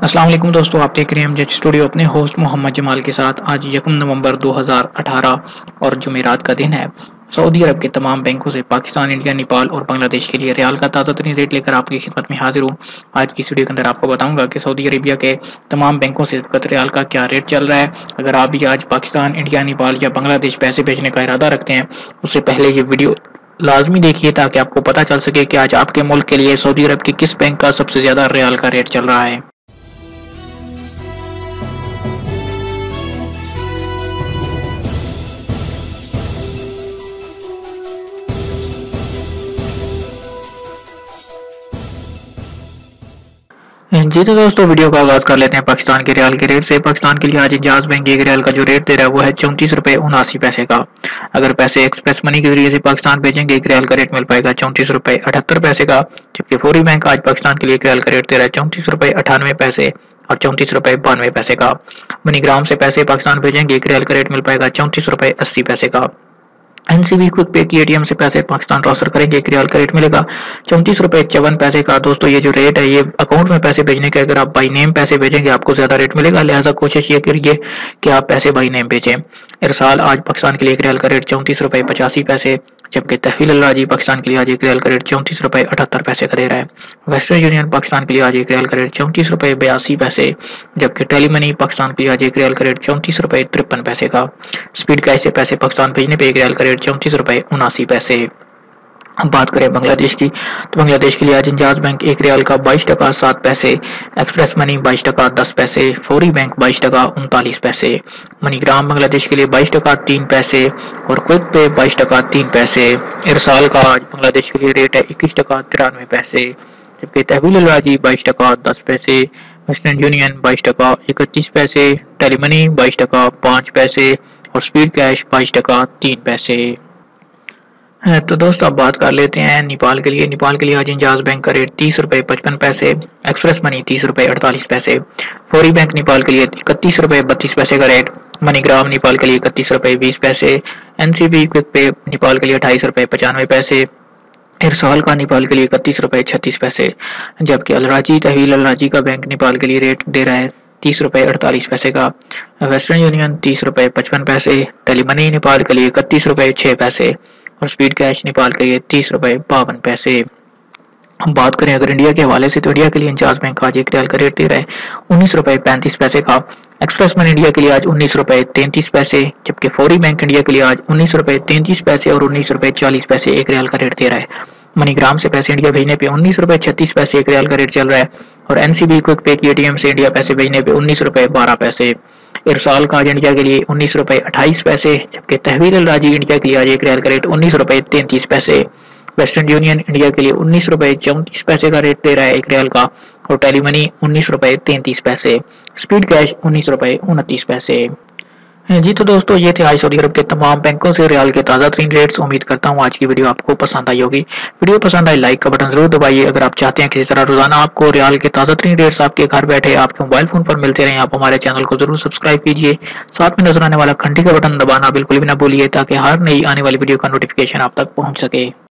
अस्सलाम वालेकुम दोस्तों, आप देख रहे हैं एमजेड स्टूडियो अपने होस्ट मोहम्मद जमाल के साथ। आज 1 नवंबर 2018 और जुमेरात का दिन है। सऊदी अरब के तमाम बैंकों से पाकिस्तान, इंडिया, नेपाल और बांग्लादेश के लिए रियाल का ताज़ा तरीन रेट लेकर आपकी खिदमत में हाजिर हूँ। आज की वीडियो के अंदर आपको बताऊंगा कि सऊदी अरेबिया के तमाम बैंकों से वक्त रियाल का क्या रेट चल रहा है। अगर आप भी आज पाकिस्तान, इंडिया, नेपाल या बांग्लादेश पैसे भेजने का इरादा रखते हैं, उससे पहले ये वीडियो लाजमी देखिए ताकि आपको पता चल सके कि आज आपके मुल्क के लिए सऊदी अरब के किस बैंक का सबसे ज़्यादा रियाल का रेट चल रहा है। जी तो दोस्तों, वीडियो का आगाज कर लेते हैं पाकिस्तान के रियाल के रेट से। पाकिस्तान के लिए आज इंजाज बैंक एक रियाल का जो रेट दे रहा है वो है 34 रुपये 79 पैसे का। अगर पैसे एक्सप्रेस मनी के जरिए से पाकिस्तान भेजेंगे, एक रियाल का रेट मिल पाएगा 34 रुपये 78 पैसे का। जबकि फौरी बैंक आज पाकिस्तान के लिए एक रियाल का रेट दे रहा है 34 रुपये 98 पैसे और 34 रुपये 92 पैसे का। मनीग्राम से पैसे पाकिस्तान भेजेंगे, एक रियाल का रेट मिल पाएगा 34 रुपये 80 पैसे का। एनसीबी क्विक पे की एटीएम से पैसे पाकिस्तान ट्रांसफर करेंगे, एक रियाल का रेट मिलेगा 34 रुपये 54 पैसे का। दोस्तों, ये जो रेट है ये अकाउंट में पैसे भेजने के, अगर आप बाई नेम पैसे भेजेंगे आपको ज्यादा रेट मिलेगा, लिहाजा कोशिश ये करिए कि आप पैसे बाई नेम भेजें। इरसाल आज पाकिस्तान के लिए एक रियाल का रेट 34 रुपये 85 पैसे, जबकि तहवील अल-राजी पाकिस्तान के लिए आज एक रियाल का रेट 34 रुपये 78 पैसे का दे रहा है। वेस्टर्न यूनियन पाकिस्तान के लिए आज एक रियाल का रेट 34 रुपये 82 पैसे, जबकि टेली मनी पाकिस्तान के लिए आज एक रियाल का रेट 34 रुपये 53 पैसे का। स्पीड कैश से पैसे पाकिस्तान भेजने पे एक रियाल का रेट 34 रुपये 79 पैसे। अब बात करें बांग्लादेश की, तो बांग्लादेश के लिए आज इंजाज बैंक एक रियाल का 22 टका 7 पैसे, एक्सप्रेस मनी 22 टका 10 पैसे, फौरी बैंक 22 टका 39 पैसे, मनीग्राम बांग्लादेश के लिए 22 टका 3 पैसे और क्विक पे 22 टका 3 पैसे। इरसाल का आज बांग्लादेश के लिए रेट है 21 टका 93 पैसे, जबकि तहवील अल-राजी 22 टका 10 पैसे, वेस्टर्न यूनियन 22 टका 31 पैसे, टेलीमनी 22 टका 5 पैसे और स्पीड कैश 22 टका 3 पैसे है। तो दोस्तों, अब बात कर लेते हैं नेपाल के लिए। नेपाल के लिए आज इंजाज बैंक का रेट 30 रुपये 55 पैसे, एक्सप्रेस मनी 30 रुपये 48 पैसे, फौरी बैंक नेपाल के लिए 31 रुपये 32 पैसे का रेट, मनीग्राम नेपाल के लिए 31 रुपये 20 पैसे, एनसीबी क्विक पे नेपाल के लिए 28 रुपये 95 पैसे, इरसाल का नेपाल के लिए 31 रुपये 36 पैसे, जबकि अलराजी तहवील अलराजी का बैंक नेपाल के लिए रेट दे रहा है 30 रुपये 48 पैसे का। वेस्टर्न यूनियन 30 रुपये 55 पैसे, टेलीमनी नेपाल के लिए 31 रुपये 6 पैसे और स्पीड कैश नेपाल के लिए 30 रुपये 52 पैसे। हम बात करें अगर इंडिया के हवाले से, तो इंडिया के लिए इंजाज बैंक आज एक रियाल का रेट दे रहा है 19 रुपये 35 पैसे का। एक्सप्रेस मनी इंडिया के लिए आज 19 रुपये 33 पैसे, जबकि फौरी बैंक इंडिया के लिए आज 19 रुपये 33 पैसे और 19 रुपये 40 पैसे एक रियाल का रेट दे रहा है। मनीग्राम से पैसे इंडिया भेजने पे 19 रुपये 36 पैसे एक रियाल का रेट चल रहा है और एनसीबी क्विक पे की एटीएम से इंडिया पैसे भेजने पे 19 रुपये 12 पैसे। इरसाल का आज इंडिया के लिए 19 रुपये 28 पैसे, जबकि तहवील अल-राजी इंडिया के लिए आज एक रियाल का रेट 19 रुपये 33 पैसे। वेस्टर्न यूनियन इंडिया के लिए 19 रुपये 34 पैसे का रेट दे रहा है एक रियाल का और टेलीमनी 19 रुपये 33 पैसे। स्पीड कैश 19 रुपये 29 पैसे। जी तो दोस्तों, ये थे आज सऊदी अरब के तमाम बैंकों से रियाल के ताज़ा तरीन रेट्स। उम्मीद करता हूँ आज की वीडियो आपको पसंद आई होगी। वीडियो पसंद आई लाइक का बटन जरूर दबाइए। अगर आप चाहते हैं किसी तरह रोजाना आपको रियाल के ताज़ा तरीन रेट्स आपके घर बैठे आपके मोबाइल फोन पर मिलते रहें, आप हमारे चैनल को जरूर सब्सक्राइब कीजिए। साथ में नजर आने वाला घंटी का बटन दबाना बिल्कुल भी ना भूलिए ताकि हर नई आने वाली वीडियो का नोटिफिकेशन आप तक पहुँच सके।